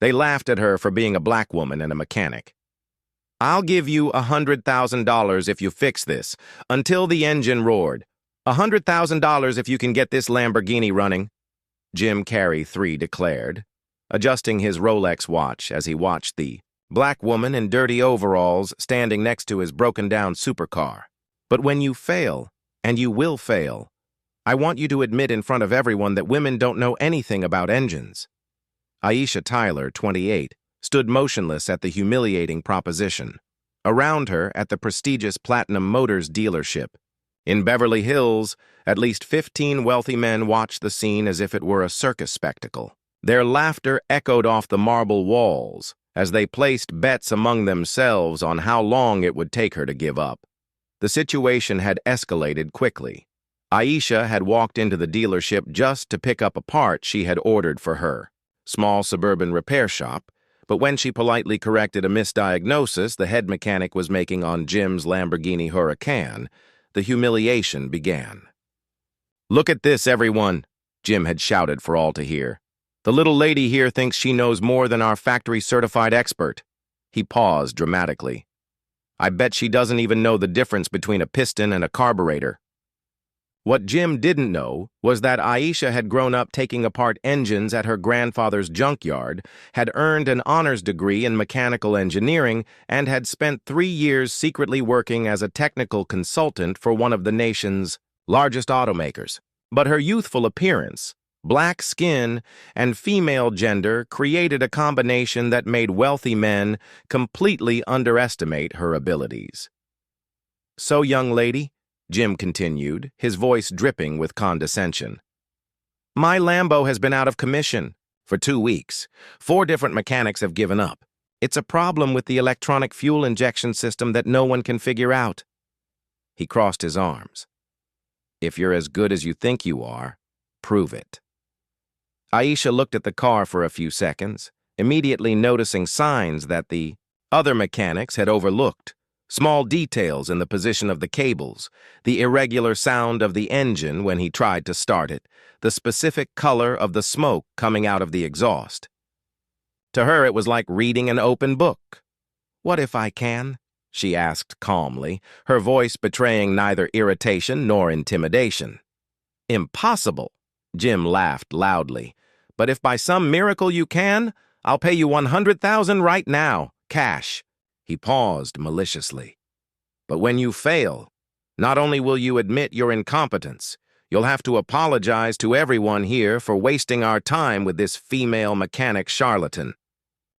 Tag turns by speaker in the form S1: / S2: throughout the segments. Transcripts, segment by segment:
S1: They laughed at her for being a black woman and a mechanic. "I'll give you $100,000 if you fix this," until the engine roared. "$100,000 if you can get this Lamborghini running," Jim Carrey III declared, adjusting his Rolex watch as he watched the black woman in dirty overalls standing next to his broken-down supercar. "But when you fail, and you will fail, I want you to admit in front of everyone that women don't know anything about engines." Aisha Tyler, 28, stood motionless at the humiliating proposition. Around her, at the prestigious Platinum Motors dealership in Beverly Hills, at least 15 wealthy men watched the scene as if it were a circus spectacle. Their laughter echoed off the marble walls as they placed bets among themselves on how long it would take her to give up. The situation had escalated quickly. Aisha had walked into the dealership just to pick up a part she had ordered for her small suburban repair shop, but when she politely corrected a misdiagnosis the head mechanic was making on Jim's Lamborghini Huracan, the humiliation began. "Look at this, everyone," Jim had shouted for all to hear. "The little lady here thinks she knows more than our factory-certified expert." He paused dramatically. "I bet she doesn't even know the difference between a piston and a carburetor." What Jim didn't know was that Aisha had grown up taking apart engines at her grandfather's junkyard, had earned an honors degree in mechanical engineering, and had spent 3 years secretly working as a technical consultant for one of the nation's largest automakers. But her youthful appearance, black skin, and female gender created a combination that made wealthy men completely underestimate her abilities. "So, young lady," Jim continued, his voice dripping with condescension, "my Lambo has been out of commission for 2 weeks. 4 different mechanics have given up. It's a problem with the electronic fuel injection system that no one can figure out." He crossed his arms. "If you're as good as you think you are, prove it." Aisha looked at the car for a few seconds, immediately noticing signs that the other mechanics had overlooked. Small details in the position of the cables, the irregular sound of the engine when he tried to start it, the specific color of the smoke coming out of the exhaust. To her, it was like reading an open book. "What if I can?" she asked calmly, her voice betraying neither irritation nor intimidation. "Impossible," Jim laughed loudly. "But if by some miracle you can, I'll pay you $100,000 right now, cash." He paused maliciously. "But when you fail, not only will you admit your incompetence, you'll have to apologize to everyone here for wasting our time with this female mechanic charlatan."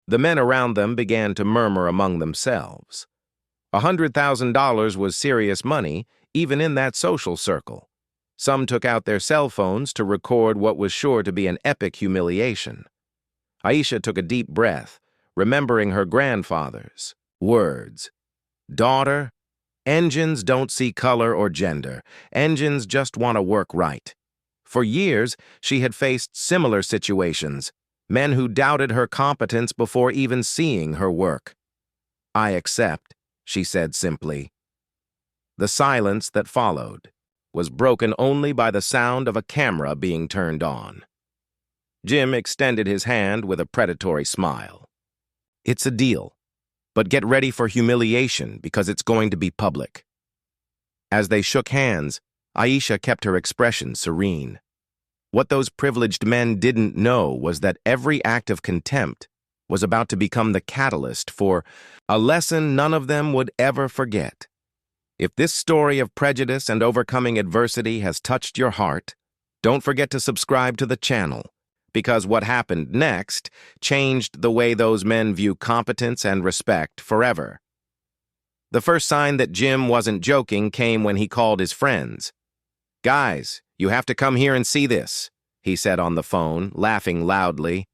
S1: The men around them began to murmur among themselves. $100,000 was serious money, even in that social circle. Some took out their cell phones to record what was sure to be an epic humiliation. Aisha took a deep breath, remembering her grandfather's words. "Daughter, engines don't see color or gender. Engines just want to work right." For years, she had faced similar situations, men who doubted her competence before even seeing her work. "I accept," she said simply. The silence that followed was broken only by the sound of a camera being turned on. Jim extended his hand with a predatory smile. "It's a deal. But get ready for humiliation because it's going to be public." As they shook hands, Aisha kept her expression serene. What those privileged men didn't know was that every act of contempt was about to become the catalyst for a lesson none of them would ever forget. If this story of prejudice and overcoming adversity has touched your heart, don't forget to subscribe to the channel, because what happened next changed the way those men view competence and respect forever. The first sign that Jim wasn't joking came when he called his friends. "Guys, you have to come here and see this," he said on the phone, laughing loudly.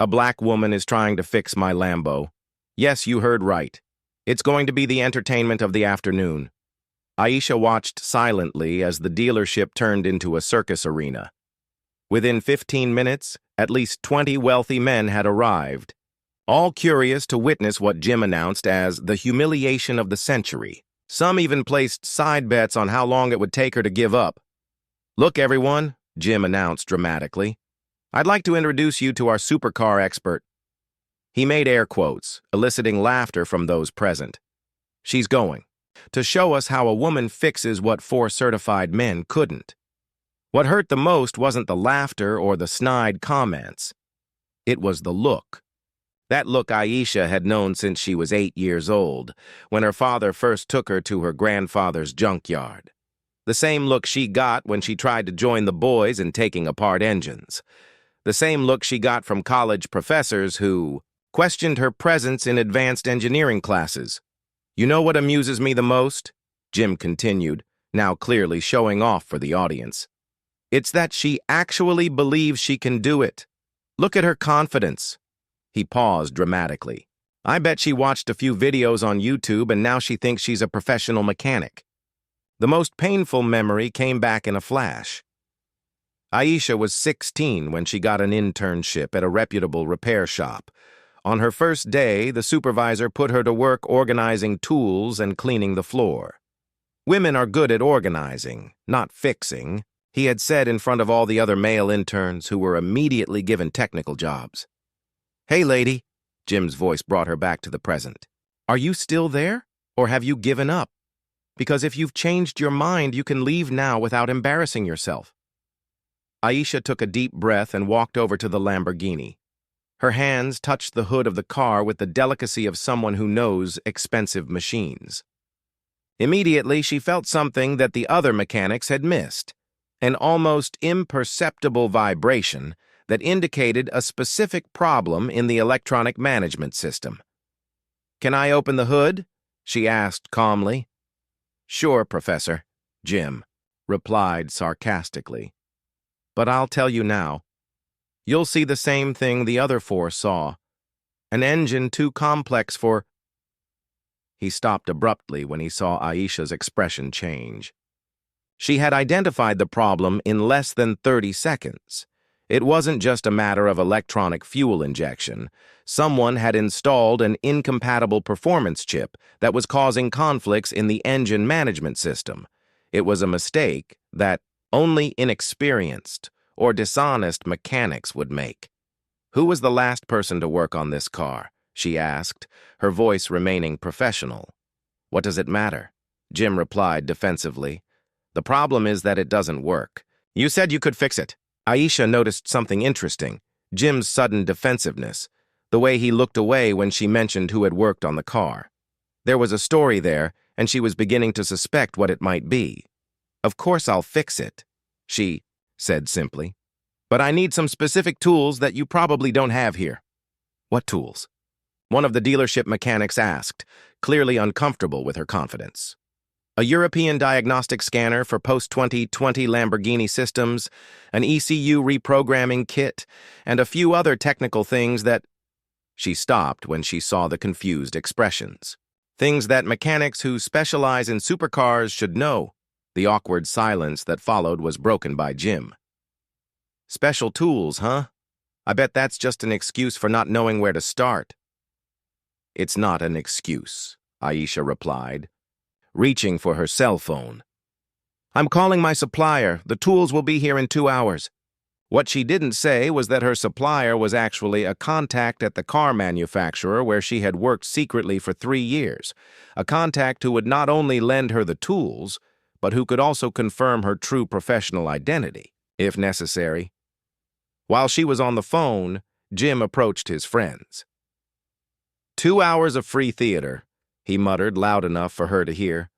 S1: "A black woman is trying to fix my Lambo. Yes, you heard right. It's going to be the entertainment of the afternoon." Aisha watched silently as the dealership turned into a circus arena. Within 15 minutes, at least 20 wealthy men had arrived, all curious to witness what Jim announced as the humiliation of the century. Some even placed side bets on how long it would take her to give up. "Look, everyone," Jim announced dramatically. "I'd like to introduce you to our supercar expert." He made air quotes, eliciting laughter from those present. She's going to show us how a woman fixes what 4 certified men couldn't. What hurt the most wasn't the laughter or the snide comments. It was the look. That look Aisha had known since she was 8 years old, when her father first took her to her grandfather's junkyard. The same look she got when she tried to join the boys in taking apart engines. The same look she got from college professors who questioned her presence in advanced engineering classes. "You know what amuses me the most?" Jim continued, now clearly showing off for the audience. "It's that she actually believes she can do it. Look at her confidence." He paused dramatically. "I bet she watched a few videos on YouTube and now she thinks she's a professional mechanic." The most painful memory came back in a flash. Aisha was 16 when she got an internship at a reputable repair shop. On her first day, the supervisor put her to work organizing tools and cleaning the floor. "Women are good at organizing, not fixing," he had said in front of all the other male interns who were immediately given technical jobs. "Hey, lady," Jim's voice brought her back to the present. "Are you still there, or have you given up? Because if you've changed your mind, you can leave now without embarrassing yourself." Aisha took a deep breath and walked over to the Lamborghini. Her hands touched the hood of the car with the delicacy of someone who knows expensive machines. Immediately, she felt something that the other mechanics had missed, an almost imperceptible vibration that indicated a specific problem in the electronic management system. "Can I open the hood?" she asked calmly. "Sure, Professor," Jim replied sarcastically. "But I'll tell you now. You'll see the same thing the other 4 saw. An engine too complex for—" He stopped abruptly when he saw Aisha's expression change. She had identified the problem in less than 30 seconds. It wasn't just a matter of electronic fuel injection. Someone had installed an incompatible performance chip that was causing conflicts in the engine management system. It was a mistake that only inexperienced or dishonest mechanics would make. "Who was the last person to work on this car?" she asked, her voice remaining professional. "What does it matter?" Jim replied defensively. "The problem is that it doesn't work. You said you could fix it." Aisha noticed something interesting, Jim's sudden defensiveness, the way he looked away when she mentioned who had worked on the car. There was a story there, and she was beginning to suspect what it might be. "Of course I'll fix it," she said simply. "But I need some specific tools that you probably don't have here." "What tools?" one of the dealership mechanics asked, clearly uncomfortable with her confidence. "A European diagnostic scanner for post-2020 Lamborghini systems, an ECU reprogramming kit, and a few other technical things that—" She stopped when she saw the confused expressions. "Things that mechanics who specialize in supercars should know." The awkward silence that followed was broken by Jim. "Special tools, huh? I bet that's just an excuse for not knowing where to start." "It's not an excuse," Aisha replied, reaching for her cell phone. "I'm calling my supplier. The tools will be here in 2 hours. What she didn't say was that her supplier was actually a contact at the car manufacturer where she had worked secretly for 3 years, a contact who would not only lend her the tools, but who could also confirm her true professional identity, if necessary. While she was on the phone, Jim approached his friends. "2 hours of free theater," he muttered loud enough for her to hear.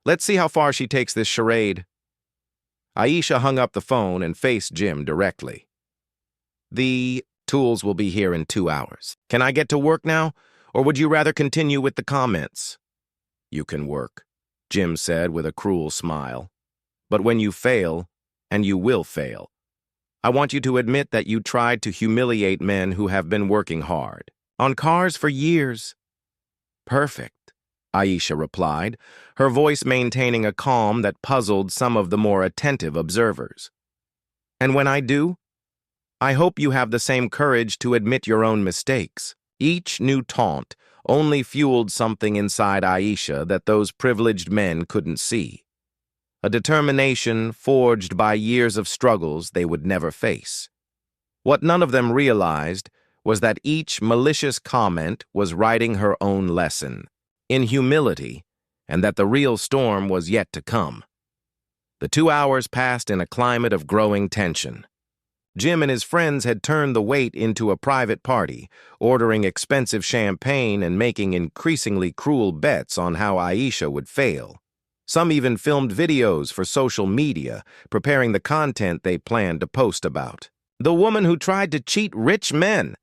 S1: "Let's see how far she takes this charade." Aisha hung up the phone and faced Jim directly. "The tools will be here in 2 hours. Can I get to work now, or would you rather continue with the comments?" "You can work," Jim said with a cruel smile. "But when you fail, and you will fail, I want you to admit that you tried to humiliate men who have been working hard on cars for years." "Perfect," Aisha replied, her voice maintaining a calm that puzzled some of the more attentive observers. "And when I do, I hope you have the same courage to admit your own mistakes." Each new taunt only fueled something inside Aisha that those privileged men couldn't see. A determination forged by years of struggles they would never face. What none of them realized was that each malicious comment was writing her own lesson, in humility, and that the real storm was yet to come. The 2 hours passed in a climate of growing tension. Jim and his friends had turned the wait into a private party, ordering expensive champagne and making increasingly cruel bets on how Aisha would fail. Some even filmed videos for social media, preparing the content they planned to post about. "The woman who tried to cheat rich men.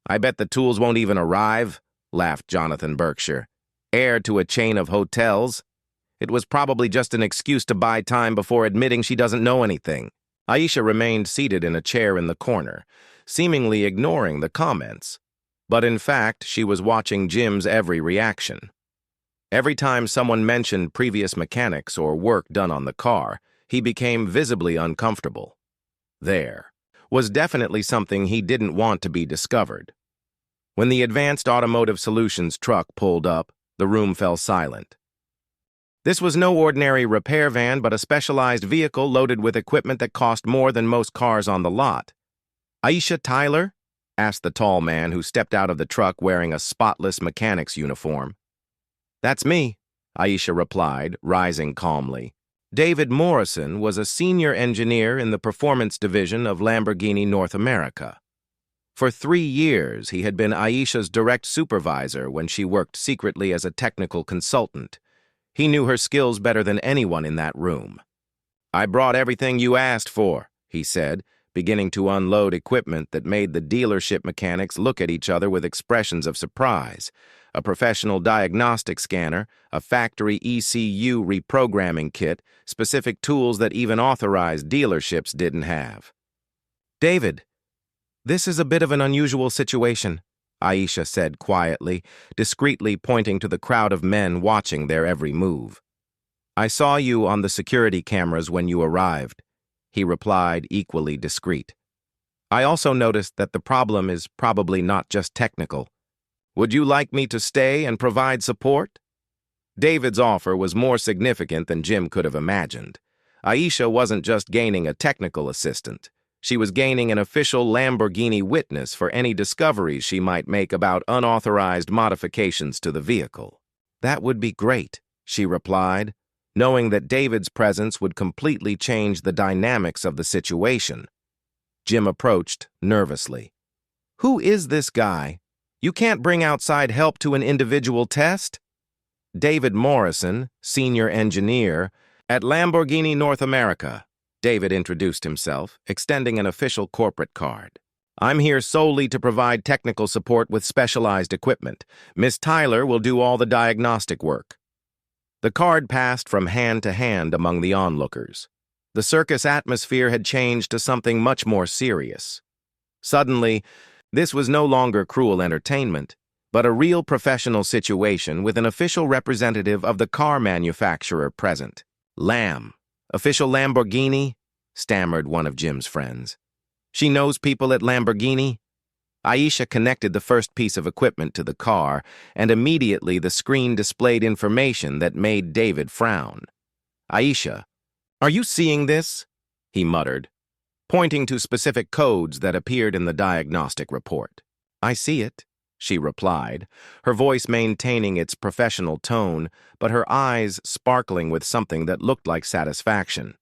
S1: I bet the tools won't even arrive," laughed Jonathan Berkshire, heir to a chain of hotels. "It was probably just an excuse to buy time before admitting she doesn't know anything." Aisha remained seated in a chair in the corner, seemingly ignoring the comments. But in fact, she was watching Jim's every reaction. Every time someone mentioned previous mechanics or work done on the car, he became visibly uncomfortable. There was definitely something he didn't want to be discovered. When the Advanced Automotive Solutions truck pulled up, the room fell silent. This was no ordinary repair van, but a specialized vehicle loaded with equipment that cost more than most cars on the lot. "Aisha Tyler?" asked the tall man who stepped out of the truck wearing a spotless mechanic's uniform. "That's me," Aisha replied, rising calmly. David Morrison was a senior engineer in the performance division of Lamborghini North America. For 3 years, he had been Aisha's direct supervisor when she worked secretly as a technical consultant. He knew her skills better than anyone in that room. "I brought everything you asked for," he said, beginning to unload equipment that made the dealership mechanics look at each other with expressions of surprise. A professional diagnostic scanner, a factory ECU reprogramming kit, specific tools that even authorized dealerships didn't have. "David, this is a bit of an unusual situation," Aisha said quietly, discreetly pointing to the crowd of men watching their every move. "I saw you on the security cameras when you arrived," he replied, equally discreet. "I also noticed that the problem is probably not just technical. Would you like me to stay and provide support?" David's offer was more significant than Jim could have imagined. Aisha wasn't just gaining a technical assistant. She was gaining an official Lamborghini witness for any discoveries she might make about unauthorized modifications to the vehicle. "That would be great," she replied, knowing that David's presence would completely change the dynamics of the situation. Jim approached nervously. "Who is this guy? You can't bring outside help to an individual test?" "David Morrison, senior engineer at Lamborghini North America," David introduced himself, extending an official corporate card. "I'm here solely to provide technical support with specialized equipment. Miss Tyler will do all the diagnostic work." The card passed from hand to hand among the onlookers. The circus atmosphere had changed to something much more serious. Suddenly, this was no longer cruel entertainment, but a real professional situation with an official representative of the car manufacturer present. "Lam. Official Lamborghini?" stammered one of Jim's friends. "She knows people at Lamborghini?" Aisha connected the first piece of equipment to the car, and immediately the screen displayed information that made David frown. "Aisha, are you seeing this?" he muttered, pointing to specific codes that appeared in the diagnostic report. "I see it," she replied, her voice maintaining its professional tone, but her eyes sparkling with something that looked like satisfaction.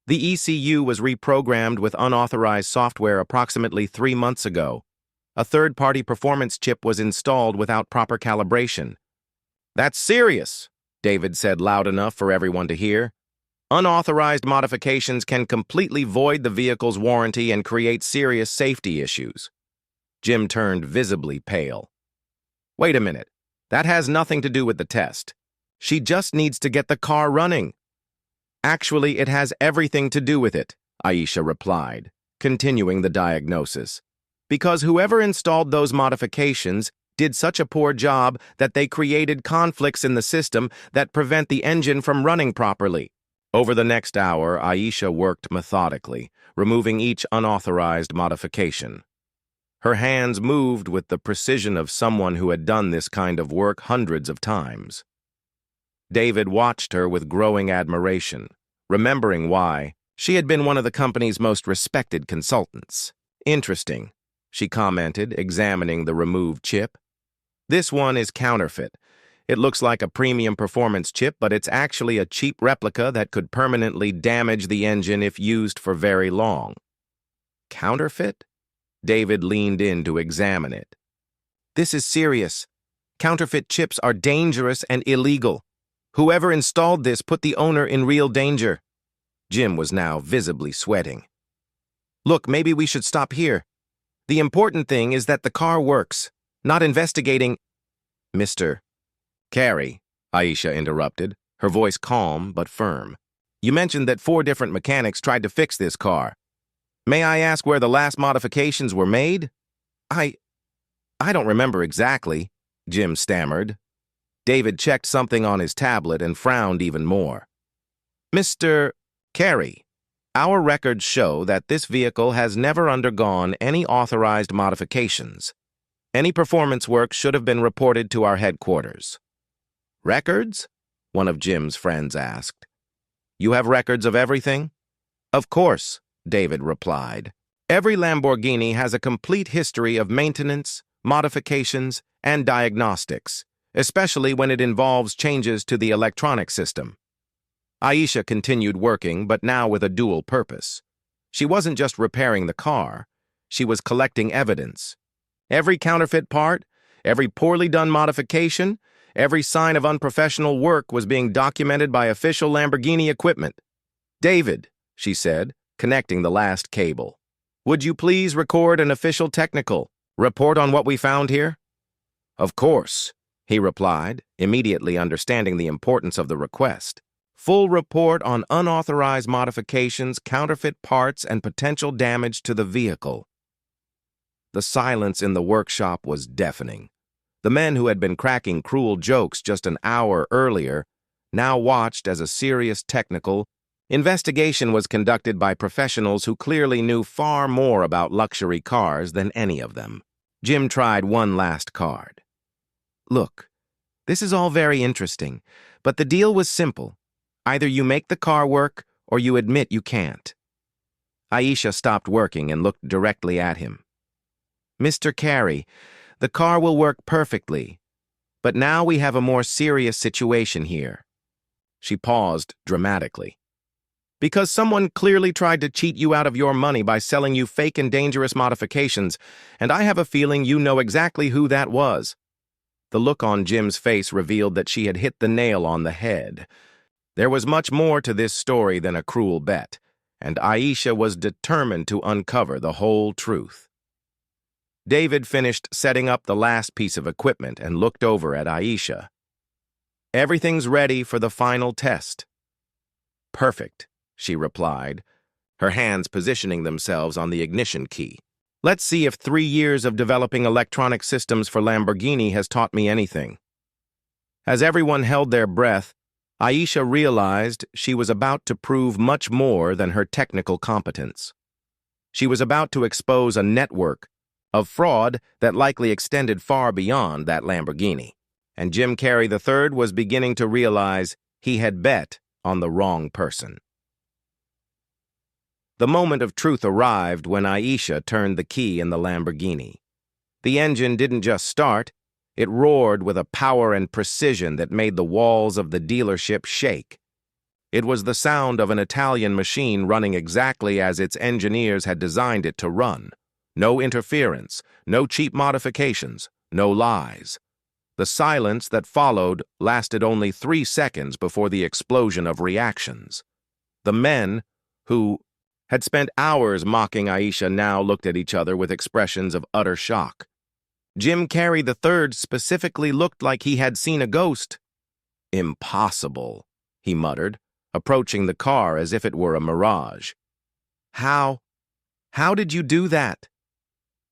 S1: "The ECU was reprogrammed with unauthorized software approximately 3 months ago. A third-party performance chip was installed without proper calibration." "That's serious," David said loud enough for everyone to hear. "Unauthorized modifications can completely void the vehicle's warranty and create serious safety issues." Jim turned visibly pale. "Wait a minute. That has nothing to do with the test. She just needs to get the car running." "Actually, it has everything to do with it," Aisha replied, continuing the diagnosis. "Because whoever installed those modifications did such a poor job that they created conflicts in the system that prevent the engine from running properly." Over the next hour, Aisha worked methodically, removing each unauthorized modification. Her hands moved with the precision of someone who had done this kind of work hundreds of times. David watched her with growing admiration, remembering why she had been one of the company's most respected consultants. "Interesting," she commented, examining the removed chip. This one is counterfeit. It looks like a premium performance chip, but it's actually a cheap replica that could permanently damage the engine if used for very long. Counterfeit? David leaned in to examine it. This is serious. Counterfeit chips are dangerous and illegal. Whoever installed this put the owner in real danger. Jim was now visibly sweating. Look, maybe we should stop here. The important thing is that the car works, not investigating. Mr. Carey, Aisha interrupted, her voice calm but firm. You mentioned that 4 different mechanics tried to fix this car. May I ask where the last modifications were made? I don't remember exactly, Jim stammered. David checked something on his tablet and frowned even more. Mr. Carey, our records show that this vehicle has never undergone any authorized modifications. Any performance work should have been reported to our headquarters. Records? One of Jim's friends asked. You have records of everything? Of course, David replied. Every Lamborghini has a complete history of maintenance, modifications, and diagnostics, especially when it involves changes to the electronic system. Aisha continued working, but now with a dual purpose. She wasn't just repairing the car, she was collecting evidence. Every counterfeit part, every poorly done modification, every sign of unprofessional work was being documented by official Lamborghini equipment. David, she said, connecting the last cable, would you please record an official technical report on what we found here? Of course, he replied, immediately understanding the importance of the request. Full report on unauthorized modifications, counterfeit parts, and potential damage to the vehicle. The silence in the workshop was deafening. The men who had been cracking cruel jokes just an hour earlier now watched as a serious technical investigation was conducted by professionals who clearly knew far more about luxury cars than any of them. Jim tried one last card. Look, this is all very interesting, but the deal was simple. Either you make the car work or you admit you can't. Aisha stopped working and looked directly at him. Mr. Carey, the car will work perfectly, but now we have a more serious situation here. She paused dramatically. Because someone clearly tried to cheat you out of your money by selling you fake and dangerous modifications, and I have a feeling you know exactly who that was. The look on Jim's face revealed that she had hit the nail on the head. There was much more to this story than a cruel bet, and Aisha was determined to uncover the whole truth. David finished setting up the last piece of equipment and looked over at Aisha. Everything's ready for the final test. Perfect, she replied, her hands positioning themselves on the ignition key. Let's see if 3 years of developing electronic systems for Lamborghini has taught me anything. As everyone held their breath, Aisha realized she was about to prove much more than her technical competence. She was about to expose a network of fraud that likely extended far beyond that Lamborghini. And Jim Carey III was beginning to realize he had bet on the wrong person. The moment of truth arrived when Aisha turned the key in the Lamborghini. The engine didn't just start, it roared with a power and precision that made the walls of the dealership shake. It was the sound of an Italian machine running exactly as its engineers had designed it to run. No interference, no cheap modifications, no lies. The silence that followed lasted only 3 seconds before the explosion of reactions. The men, who had spent hours mocking Aisha, now looked at each other with expressions of utter shock. Jim Carey III specifically looked like he had seen a ghost. Impossible, he muttered, approaching the car as if it were a mirage. How did you do that?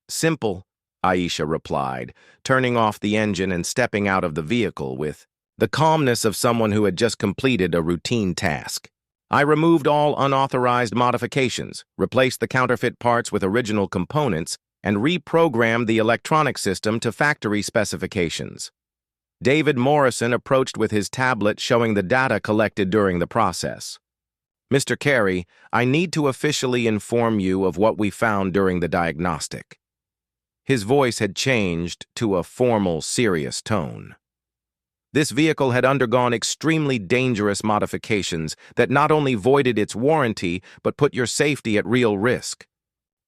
S1: Simple, Aisha replied, turning off the engine and stepping out of the vehicle with the calmness of someone who had just completed a routine task. I removed all unauthorized modifications, replaced the counterfeit parts with original components, and reprogrammed the electronic system to factory specifications. David Morrison approached with his tablet showing the data collected during the process. Mr. Carey, I need to officially inform you of what we found during the diagnostic. His voice had changed to a formal, serious tone. This vehicle had undergone extremely dangerous modifications that not only voided its warranty, but put your safety at real risk.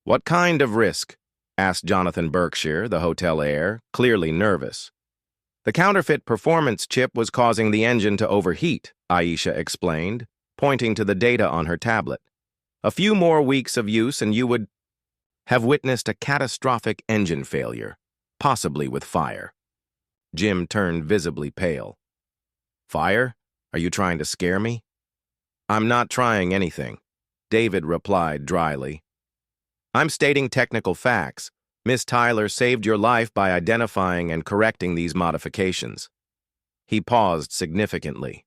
S1: What kind of risk? Asked Jonathan Berkshire, the hotel heir, clearly nervous. The counterfeit performance chip was causing the engine to overheat, Aisha explained, pointing to the data on her tablet. A few more weeks of use and you would have witnessed a catastrophic engine failure, possibly with fire. Jim turned visibly pale. Fire? Are you trying to scare me? I'm not trying anything, David replied dryly. I'm stating technical facts. Miss Tyler saved your life by identifying and correcting these modifications. He paused significantly.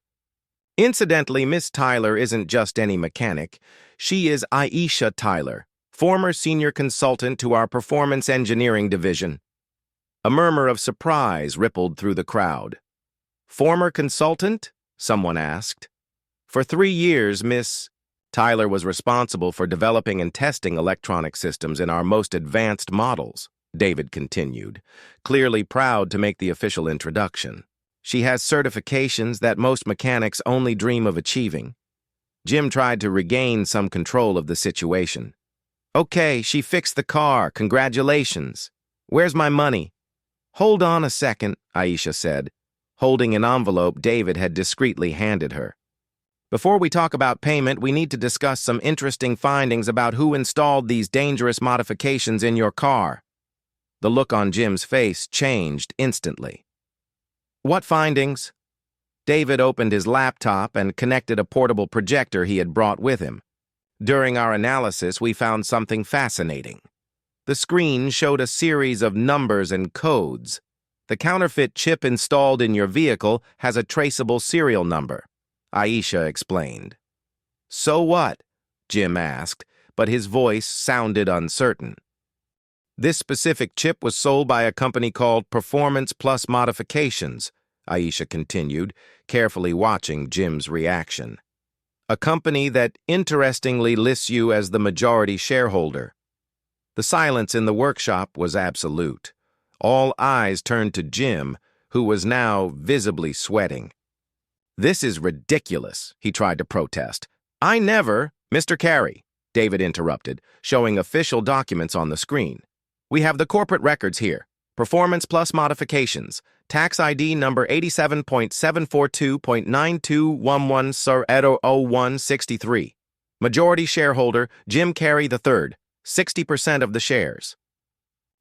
S1: Incidentally, Miss Tyler isn't just any mechanic. She is Aisha Tyler, former senior consultant to our performance engineering division. A murmur of surprise rippled through the crowd. Former consultant? Someone asked. For 3 years, Miss Tyler was responsible for developing and testing electronic systems in our most advanced models, David continued, clearly proud to make the official introduction. She has certifications that most mechanics only dream of achieving. Jim tried to regain some control of the situation. Okay, she fixed the car. Congratulations. Where's my money? Hold on a second, Aisha said, holding an envelope David had discreetly handed her. Before we talk about payment, we need to discuss some interesting findings about who installed these dangerous modifications in your car. The look on Jim's face changed instantly. What findings? David opened his laptop and connected a portable projector he had brought with him. During our analysis, we found something fascinating. The screen showed a series of numbers and codes. The counterfeit chip installed in your vehicle has a traceable serial number, Aisha explained. So what? Jim asked, but his voice sounded uncertain. This specific chip was sold by a company called Performance Plus Modifications, Aisha continued, carefully watching Jim's reaction. A company that interestingly lists you as the majority shareholder. The silence in the workshop was absolute. All eyes turned to Jim, who was now visibly sweating. This is ridiculous, he tried to protest. I never, Mr. Carey, David interrupted, showing official documents on the screen. We have the corporate records here. Performance Plus Modifications. Tax ID number 87.742.9211 Sir Edo 0163. Majority shareholder Jim Carey III, 60% of the shares.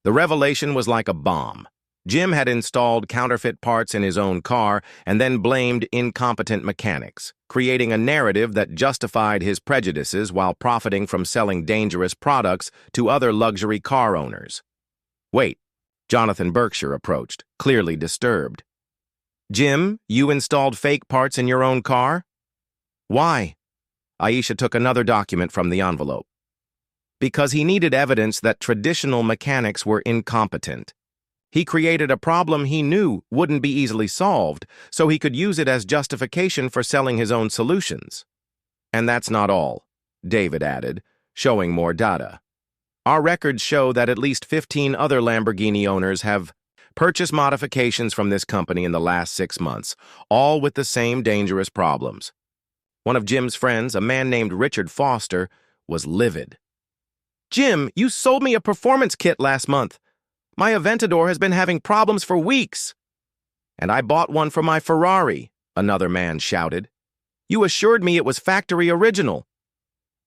S1: The revelation was like a bomb. Jim had installed counterfeit parts in his own car and then blamed incompetent mechanics, creating a narrative that justified his prejudices while profiting from selling dangerous products to other luxury car owners. Wait, Jonathan Berkshire approached, clearly disturbed. Jim, you installed fake parts in your own car? Why? Aisha took another document from the envelope. Because he needed evidence that traditional mechanics were incompetent. He created a problem he knew wouldn't be easily solved, so he could use it as justification for selling his own solutions. And that's not all, David added, showing more data. Our records show that at least 15 other Lamborghini owners have purchased modifications from this company in the last 6 months, all with the same dangerous problems. One of Jim's friends, a man named Richard Foster, was livid. Jim, you sold me a performance kit last month. My Aventador has been having problems for weeks. And I bought one for my Ferrari, another man shouted. You assured me it was factory original.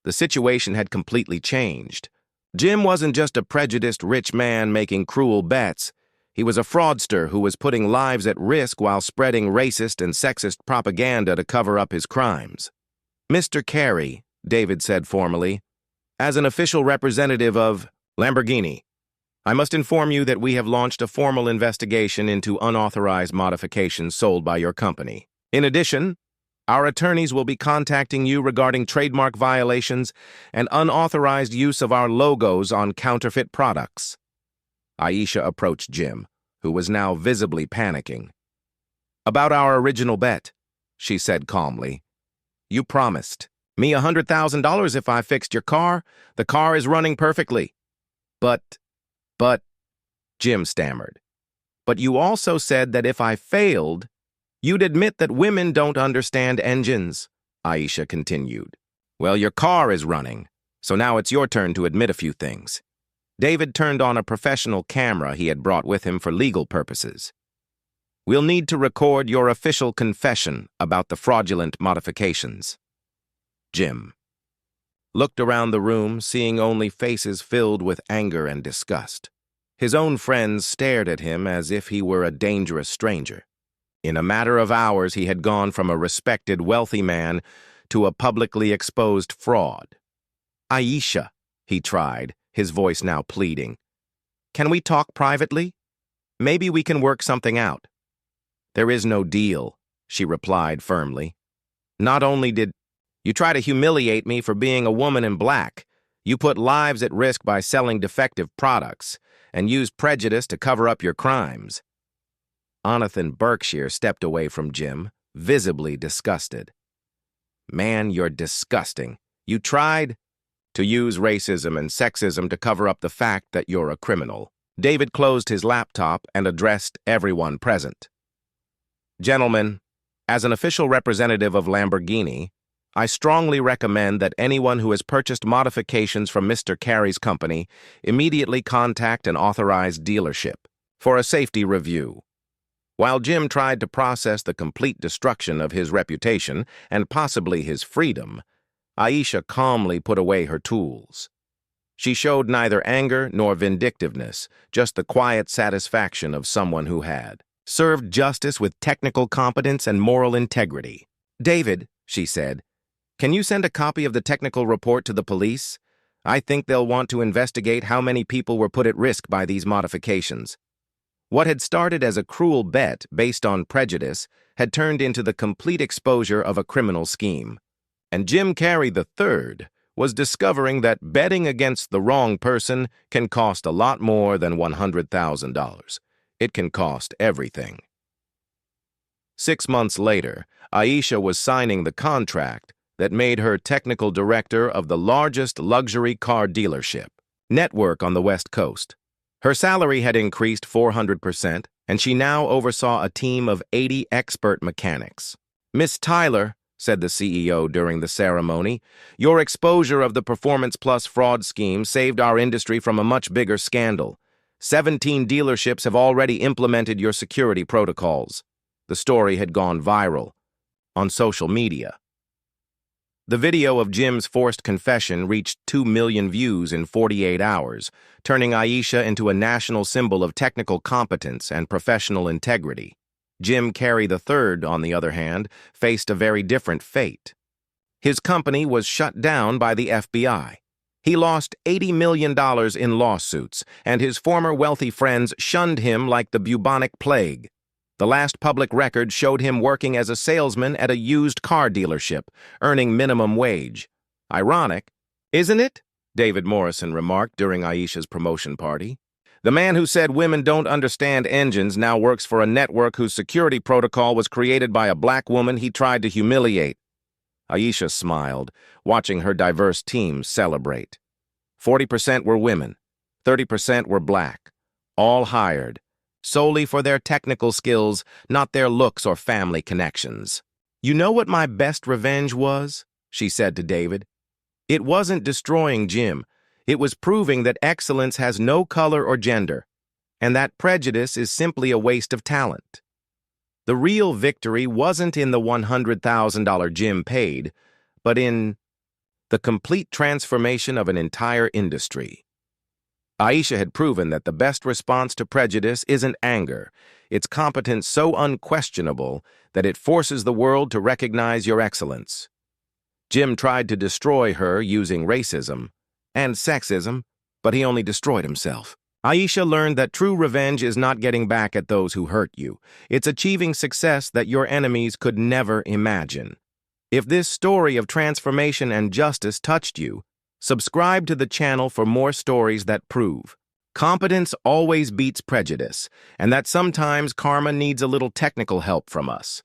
S1: The situation had completely changed. Jim wasn't just a prejudiced rich man making cruel bets. He was a fraudster who was putting lives at risk while spreading racist and sexist propaganda to cover up his crimes. Mr. Carey, David said formally, as an official representative of Lamborghini, I must inform you that we have launched a formal investigation into unauthorized modifications sold by your company. In addition, our attorneys will be contacting you regarding trademark violations and unauthorized use of our logos on counterfeit products. Aisha approached Jim, who was now visibly panicking. About our original bet, she said calmly. You promised me $100,000 if I fixed your car. The car is running perfectly. But, Jim stammered. But you also said that if I failed, you'd admit that women don't understand engines, Aisha continued. Well, your car is running, so now it's your turn to admit a few things. David turned on a professional camera he had brought with him for legal purposes. We'll need to record your official confession about the fraudulent modifications. Jim looked around the room, seeing only faces filled with anger and disgust. His own friends stared at him as if he were a dangerous stranger. In a matter of hours, he had gone from a respected, wealthy man to a publicly exposed fraud. Aisha, he tried, his voice now pleading. Can we talk privately? Maybe we can work something out. There is no deal, she replied firmly. Not only did you try to humiliate me for being a woman in black, you put lives at risk by selling defective products and used prejudice to cover up your crimes. Onathan Berkshire stepped away from Jim, visibly disgusted. Man, you're disgusting. You tried to use racism and sexism to cover up the fact that you're a criminal. David closed his laptop and addressed everyone present. Gentlemen, as an official representative of Lamborghini, I strongly recommend that anyone who has purchased modifications from Mr. Carey's company immediately contact an authorized dealership for a safety review. While Jim tried to process the complete destruction of his reputation and possibly his freedom, Aisha calmly put away her tools. She showed neither anger nor vindictiveness, just the quiet satisfaction of someone who had served justice with technical competence and moral integrity. David, she said, can you send a copy of the technical report to the police? I think they'll want to investigate how many people were put at risk by these modifications. What had started as a cruel bet based on prejudice had turned into the complete exposure of a criminal scheme. And Jim Carey III was discovering that betting against the wrong person can cost a lot more than $100,000. It can cost everything. 6 months later, Aisha was signing the contract that made her technical director of the largest luxury car dealership network on the West Coast. Her salary had increased 400%, and she now oversaw a team of 80 expert mechanics. Miss Tyler, said the CEO during the ceremony, your exposure of the Performance Plus fraud scheme saved our industry from a much bigger scandal. 17 dealerships have already implemented your security protocols. The story had gone viral on social media. The video of Jim's forced confession reached 2 million views in 48 hours, turning Aisha into a national symbol of technical competence and professional integrity. Jim Carey III, on the other hand, faced a very different fate. His company was shut down by the FBI. He lost $80 million in lawsuits, and his former wealthy friends shunned him like the bubonic plague. The last public record showed him working as a salesman at a used car dealership, earning minimum wage. Ironic, isn't it? David Morrison remarked during Aisha's promotion party. The man who said women don't understand engines now works for a network whose security protocol was created by a black woman he tried to humiliate. Aisha smiled, watching her diverse team celebrate. 40% were women, 30% were black, all hired, solely for their technical skills, not their looks or family connections. You know what my best revenge was? She said to David. It wasn't destroying Jim. It was proving that excellence has no color or gender, and that prejudice is simply a waste of talent. The real victory wasn't in the $100,000 Jim paid, but in the complete transformation of an entire industry. Aisha had proven that the best response to prejudice isn't anger. It's competence so unquestionable that it forces the world to recognize your excellence. Jim tried to destroy her using racism and sexism, but he only destroyed himself. Aisha learned that true revenge is not getting back at those who hurt you. It's achieving success that your enemies could never imagine. If this story of transformation and justice touched you, subscribe to the channel for more stories that prove competence always beats prejudice, and that sometimes karma needs a little technical help from us.